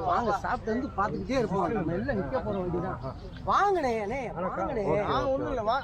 வாங்க சாப்பிட்டு வந்து பார்த்துக்கிட்டே இருப்போம். நம்ம எல்லாம் நிற்க போகிற வண்டி தான். வாங்கண்ணே வாங்கண்ணே. ஒன்றும் இல்லை வா.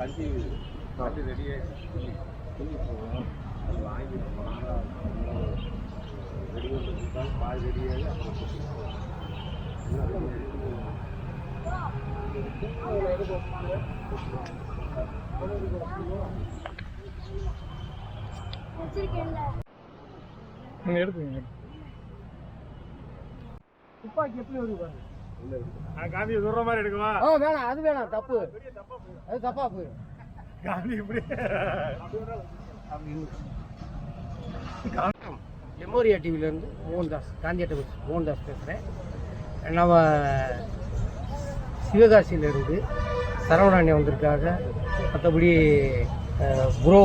Ganthi ready है वांगी रेडी हो तो पाल रेडी है எடுத்துங்க துப்பாக்கி எப்படி வருது பாருங்க காந்தி சொல்ற மாதிரி எடுக்குவா வேணாம் அது வேணாம் தப்பு அது தப்பா போயிடும் காந்தி இப்படி லெமோரியா டிவிலேருந்து மோகன்தாஸ் காந்தியாட்ட மோகன்தாஸ் பேசுகிறேன். நம்ம சிவகாசியிலேருந்து சரவணாண்ணே வந்திருக்காங்க, மற்றபடி ப்ரோ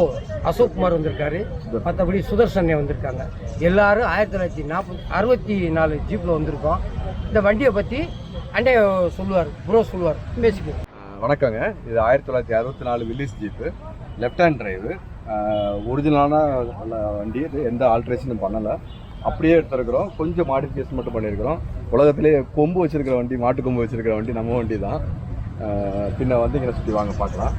அசோக்குமார் வந்திருக்காரு, மற்றபடி சுதர்ஷனே வந்திருக்காங்க. எல்லோரும் 1964 ஜீப்பில் வந்திருக்கோம். இந்த வண்டியை பற்றி அண்டே சொல்லுவார், ப்ரோ சொல்லுவார், பேசிக்குவோம். வணக்கங்க. இது 1964 Willys jeep, left hand drive, ஒரிஜினலான வண்டி. இது எந்த ஆல்ட்ரேஷனும் பண்ணலை, அப்படியே எடுத்துருக்குறோம். கொஞ்சம் மாடிஃபிகேஷன் மட்டும் பண்ணியிருக்கிறோம். உலகத்திலே கொம்பு வச்சுருக்கிற வண்டி, மாட்டு கொம்பு வச்சுருக்கிற வண்டி நம்ம வண்டி தான். பின்ன வந்து இங்கே சுற்றி வாங்க பார்க்கலாம்.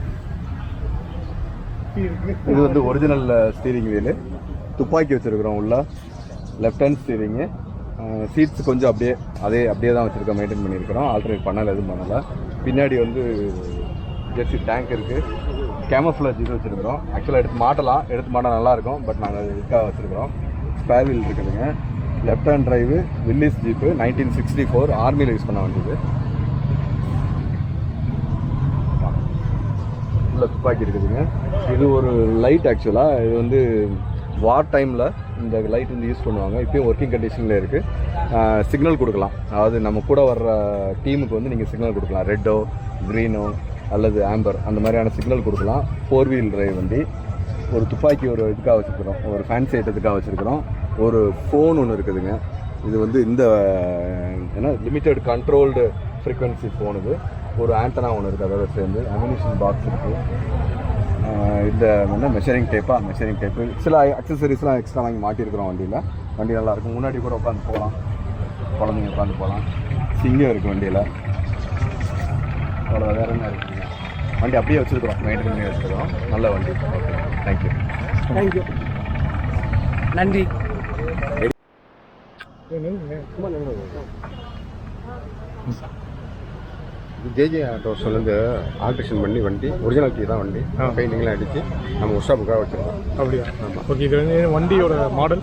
இது வந்து ஒரிஜினல் ஸ்டீரிங் வீலு, துப்பாக்கி வச்சுருக்குறோம் உள்ள, லெஃப்ட் ஹேண்ட் ஸ்டீரிங்கு. சீட்ஸ் கொஞ்சம் அப்படியே தான் வச்சுருக்கோம், மெயின்டைன் பண்ணியிருக்கிறோம். ஆல்டர்னேட் பண்ணலை, எதுவும் பண்ணலை. பின்னாடி வந்து ஜெர்சி டேங்க் இருக்குது, கேமோஃப்ளேஜ் இது வச்சுருக்கிறோம். ஆக்சுவலாக எடுத்து மாட்டால் நல்லாயிருக்கும், பட் நாங்கள் இதுக்காக வச்சுருக்கிறோம். ஸ்பேர் வீல் இருக்குதுங்க. Left hand drive, Willis jeep, 1964 ஆர்மியில் யூஸ் பண்ண வேண்டியது. உள்ள துப்பாக்கி இருக்குதுங்க. இது ஒரு லைட், ஆக்சுவலாக இது வந்து வார் டைமில் இந்த லைட் வந்து யூஸ் பண்ணுவாங்க. இப்போயும் ஒர்க்கிங் கண்டிஷனில் இருக்குது. சிக்னல் கொடுக்கலாம், அதாவது நம்ம கூட வர்ற டீமுக்கு வந்து நீங்கள் சிக்னல் கொடுக்கலாம். ரெட்டோ, க்ரீனோ அல்லது ஆம்பர், அந்த மாதிரியான சிக்னல் கொடுக்கலாம். 4 வீல் டிரைவ் வண்டி. ஒரு துப்பாக்கி ஒரு இதுக்காக வச்சுருக்கிறோம், ஒரு ஃபேன்சி ஐட்டத்துக்காக வச்சுருக்கிறோம். ஒரு ஃபோன் ஒன்று இருக்குதுங்க. இது வந்து இந்த ஏன்னா லிமிட்டட் கண்ட்ரோல்டு ஃப்ரீக்வன்சி ஃபோன். இது ஒரு ஆண்டனா ஒன்று இருக்குது, அதோட சேர்ந்து அம்யூனிஷன் பாக்ஸ் இருக்குது. இந்த வந்து மெஷரிங் டேப்பு, சில அக்சசரிஸ்லாம் எக்ஸ்ட்ரா வாங்கி மாட்டியிருக்கிறோம் வண்டியில். வண்டி நல்லாயிருக்கும். முன்னாடி கூட உட்காந்து போகலாம், குழந்தைங்க உட்காந்து போகலாம். சிங்கம் இருக்குது வண்டியில். அவ்வளோ வேறு என்ன இருக்குதுங்க. வண்டி அப்படியே வச்சுருக்கிறோம், மெயின்டைன் பண்ணி வச்சுருக்கிறோம். நல்ல வண்டி. Okay, thank you. நன்றி. ஜேஜே ஆட்டோஸ்லேருந்து ஆல்ட்ரேஷன் பண்ணி வண்டி ஒரிஜினாலிட்டி தான் வண்டி, பெயிண்டிங்லாம் அடித்து நம்ம ஒர்க் ஷாப்புக்காக வச்சுருக்கோம். அப்படியா? ஆமாம். ஓகே. இது வந்து வண்டியோட மாடல்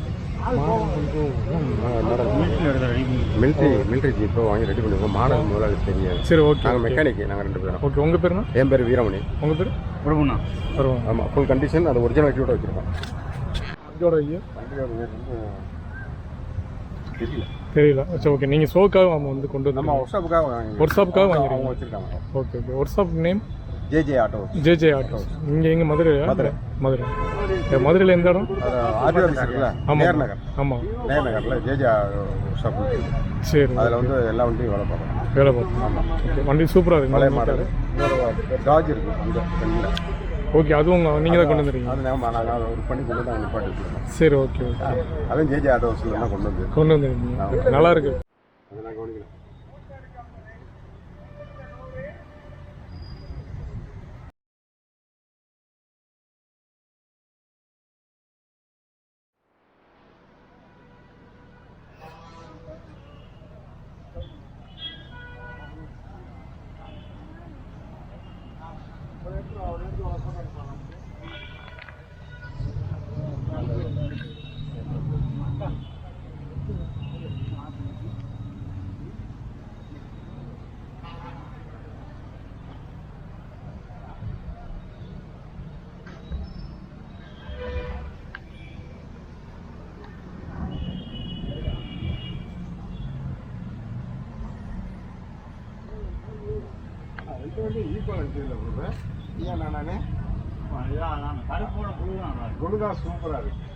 மிலிட்ரி ஜீப்போ வாங்கி ரெடி பண்ணிருக்கோம். மாடல் முதலாளி தெரியாது. சரி, ஓகே. நாங்கள் மெக்கானிக், நாங்கள் 2 பேரும். ஓகே. உங்கள் பேருண்ணா? என் பேர் வீரமணி. உங்கள் பேர்? வருவோண்ணா. ஆமாம், ஃபுல் கண்டிஷன், அது ஒரிஜினாலிட்டியோட வச்சுருக்கோம். இதோட தெரியல. சரி, ஓகே. நீங்கள் ஷோக்காக வந்து கொண்டு வந்து நம்ம ஒர்க் ஷாப்புக்காக வாங்கிருக்கோம். வச்சுருக்காங்க. Okay. Work shop name JJ autos. JJ autos. இங்கே எங்கே? மதுரையில் எந்த இடம்? ஆமாம், நேர்நகர். ஆமாம், நேர்நகரில் ஜேஜே ஷாப். சரி, அதில் வந்து எல்லா வண்டியும் வேலை பார்ப்போம். ஆமாம். ஓகே. வண்டி சூப்பராக இருக்குது. பழைய மாடல். டாஜ் இருக்குது அந்த வண்டியில். ஓகே. அதுவும் நீங்கள் தான் கொண்டு வந்துருக்கீங்க? அது நாங்கள் ஒரு பண்ணி கொண்டு தான் நிப்பாட்டி வச்சுருக்கோம். சரி, ஓகே. அதுவும் ஜேஜே ஆட்டோஸில் தான் கொண்டு வந்துருக்கீங்க. நல்லா இருக்குது. அதெல்லாம் கவனிக்கலாம். இது வந்து ஈக்குவல் இல்லை ப்ரோ. ஏன் நானே குடுதா சூப்பராக இருக்கு.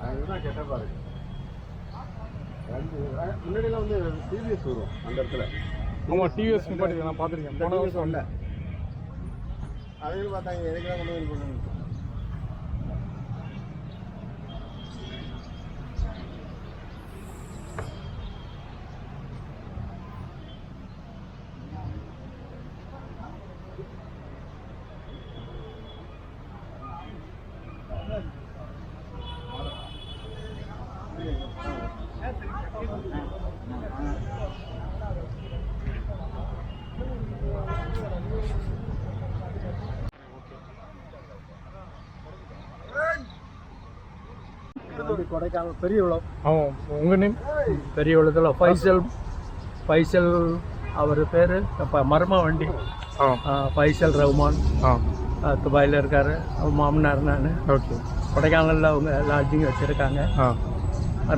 அதுதான் கெட்ட பாருங்க. முன்னாடியெல்லாம் வந்து டிவிஎஸ் வரும் அந்த இடத்துல. ஆமாம், டிவிஎஸ் நிப்பாட்டி நான் பார்த்துருக்கேன். டிவிஎஸ் வரல. அதையும் பார்த்தாங்க எதுக்கெல்லாம் கொண்டு வந்து பண்ணுங்க. கொடைக்கானல் பெரிய உலகம். ஆமாம், உங்கள் நேம்? பெரிய உலகத்தில் ஃபைசல் அவர் பேர். இப்போ மர்ம வண்டி ஃபைசல் ரஹ்மான் துபாயில் இருக்கார். மாமனார் நான். ஓகே. கொடைக்கானலில் அவங்க லாட்ஜிங் வச்சுருக்காங்க.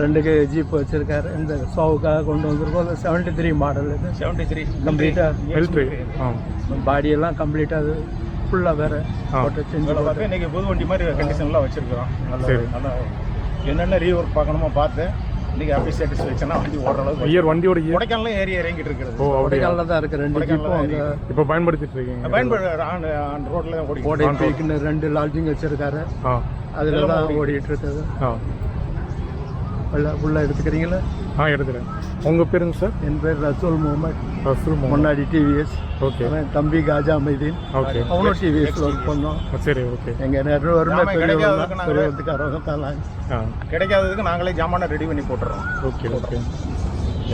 2 ஜீப் வச்சுருக்காரு. இந்த ஷோவுக்காக கொண்டு வந்திருக்கோம். 73 மாடல். இது 73 கம்ப்ளீட்டாக ஹெல்த்து. பாடியெல்லாம் கம்ப்ளீட்டாக அது ஃபுல்லாக வேறு போட்டு செஞ்சு பார்த்து இன்றைக்கி புது வண்டி மாதிரி கண்டிஷன்லாம் வச்சுருக்கிறோம். சரி. நல்லா என்னென்ன ரீஒர்க் பார்க்கணுமோ பார்த்து இன்றைக்கி ஹாப்பி சாட்டிஸ்ஃபேக்ஷனாக வண்டி ஓடுற அளவுக்கு வண்டியோட கொடைக்கானலாம் ஏறி இறங்கிட்டு இருக்கிறது. கொடைக்கானலில் தான் இருக்குது. 2 ஜீப்பும் அங்கே இப்போ பயன்படுத்திட்டு இருக்கீங்க? ஆன் ரோட்டில் தான் ஓடிட்டு 2 லாட்ஜிங் வச்சுருக்காரு. அதில் தான் ஓடிட்டு இருக்குது. ஃபுல்லாக எடுத்துக்கிறீங்களா? எடுத்துக்கிறேன். உங்கள் பேருங்க சார்? என் பேர் ரசூல் முகமது. ரசூல் முகமது. முன்னாடி டிவிஎஸ். ஓகே. தம்பி காஜா மைதீன். ஓகே. அவனும் டிவிஎஸ்ல ஒர்க் பண்ணோம். சரி. ஓகே. எங்கள் வருமே பெரியவத்துக்காரவங்க தான். கிடைக்காததுக்கு நாங்களே ஜாமான ரெடி பண்ணி போட்டுறோம். ஓகே. ஓகே.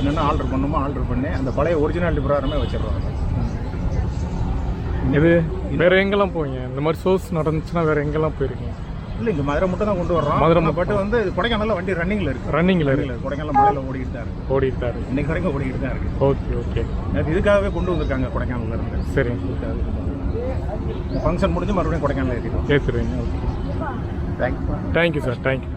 என்னென்ன ஆர்டர் பண்ணுமோ ஆர்டர் பண்ணி அந்த பழைய ஒரிஜினாலிட்டி பிரகாரமே வச்சிடுறோம். இது வேறு எங்கெல்லாம் போவீங்க? இந்த மாதிரி ஷோஸ் நடந்துச்சுன்னா வேறு எங்கெல்லாம் போயிருக்கீங்க? இல்லை, இங்கே மதுரை மட்டும் தான் கொண்டு வர்றோம். மதுரை பட் வந்து கொடைக்கானலில் வண்டி ரன்னிங்கில் இருக்குது. கொடைக்கானல் மலையில் ஓடிக்கிட்டு தான் இருக்குது. இன்னைக்கு வரைக்கும் ஓடிக்கிட்டு தான் இருக்குது. ஓகே. ஓகே. இதுக்காகவே கொண்டு வந்திருக்காங்க கொடைக்கானலில் இருந்து. சரி. ஃபங்க்ஷன் முடிஞ்சு மறுபடியும் கொடைக்கானல் ஏற்றிடுவீங்க. ஓகே. Thank you sir. தேங்க்யூ.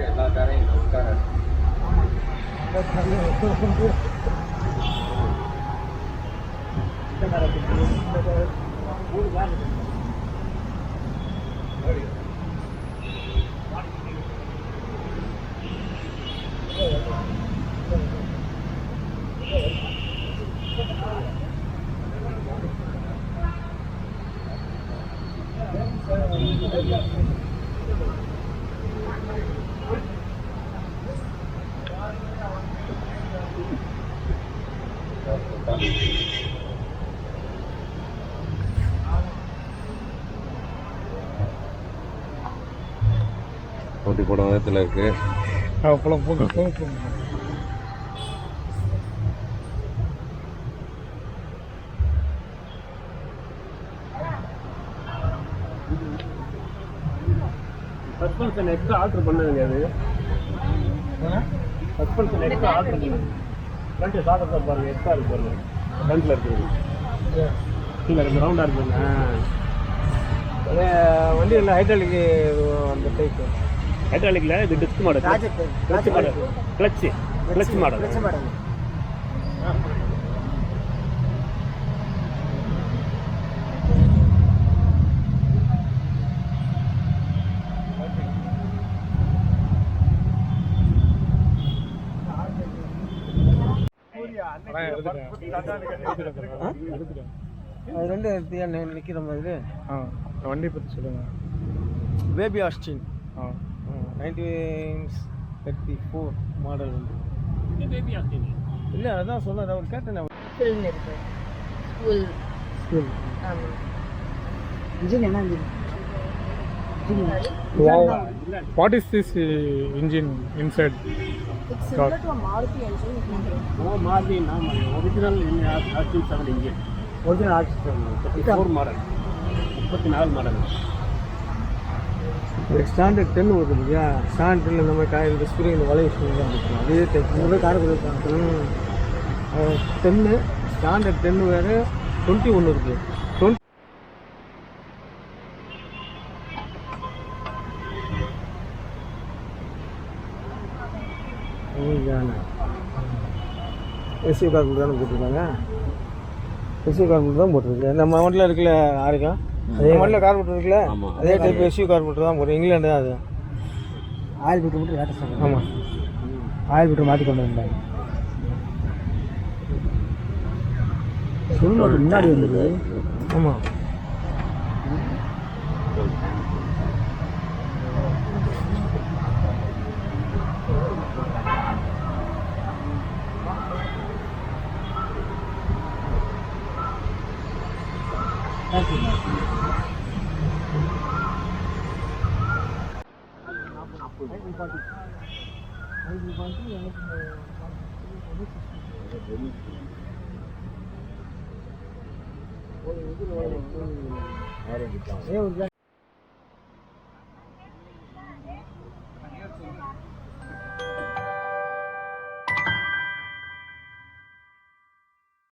எல்லா காரையும் உட்கார போட்டி போட விதத்தில் இருக்குது. போகலாம் போங்க போங்க போங்க. சஸ்பென்ஷன் எக்ஸ்ட்ரா ஆர்டர் பண்ணுங்க. அது சஸ்பென்ஷன் எக்ஸ்ட்ரா ஆர்டர் பண்ணுங்க. ஃப்ரண்ட் சாதத்தை பாருங்க, எக்ஸ்ட்ரா இருக்கு பாருங்க. ஃப்ரண்ட்ல இருக்குது கீழே ரெண்டு ரவுண்டாக இருக்குங்க. வண்டியில் ஹைட்ராலிக் அந்த டைப்பு. ஹைட்ராலிக்ல இது டிஸ்க் மாடல், கிளச் மாடல். அது ரெண்டு நிற்கிற மாதிரி. வண்டியை பற்றி சொல்லுங்கள். பேபி ஆஸ்டின் 1934 மாடல் வந்து. இல்லை அதான் சொன்னார் அவர் கேட்டேன். இன்ஜின் என்ன engine? What is this engine inside? It's similar to a Maruti engine. Maruti original Arctic 7 engine. Original artist 34 model, 34 model. Standard 10 வருது இல்லையா? ஸ்டாண்டர்ட் 10 இந்த மாதிரி காயில் இந்த ஸ்ப்ரிங் இந்த வலை ஸ்ப்ரிங் தான் இருக்கும். அதே டைப் இந்த காரை கொடுப்பாங்க. 10 ஸ்டாண்டர்ட் 10 வேறு 21 இருக்குது. 20 எஸ்யூ கார் தானே போட்டிருக்காங்க. எஸ்யூ கார்பெட்டர் தான் போட்டிருக்கு. நம்ம வண்டியில் இருக்குல்ல ஆரிக்கும் அதே வண்டியில் கார்பெட்டர் இருக்குல்ல அதே டைப் எஸ்யூ கார்பெட்டர் தான் போட்டு. இங்கிலாண்டு தான் அது. ஆயில் ஃபில்டர் மட்டும் லேட்டஸ்ட். ஆமாம், ஆயில் ஃபில்டர் மாற்றி கொண்டு வந்தாங்க. சொல்லுங்க முன்னாடி வந்தது. ஆமாம்,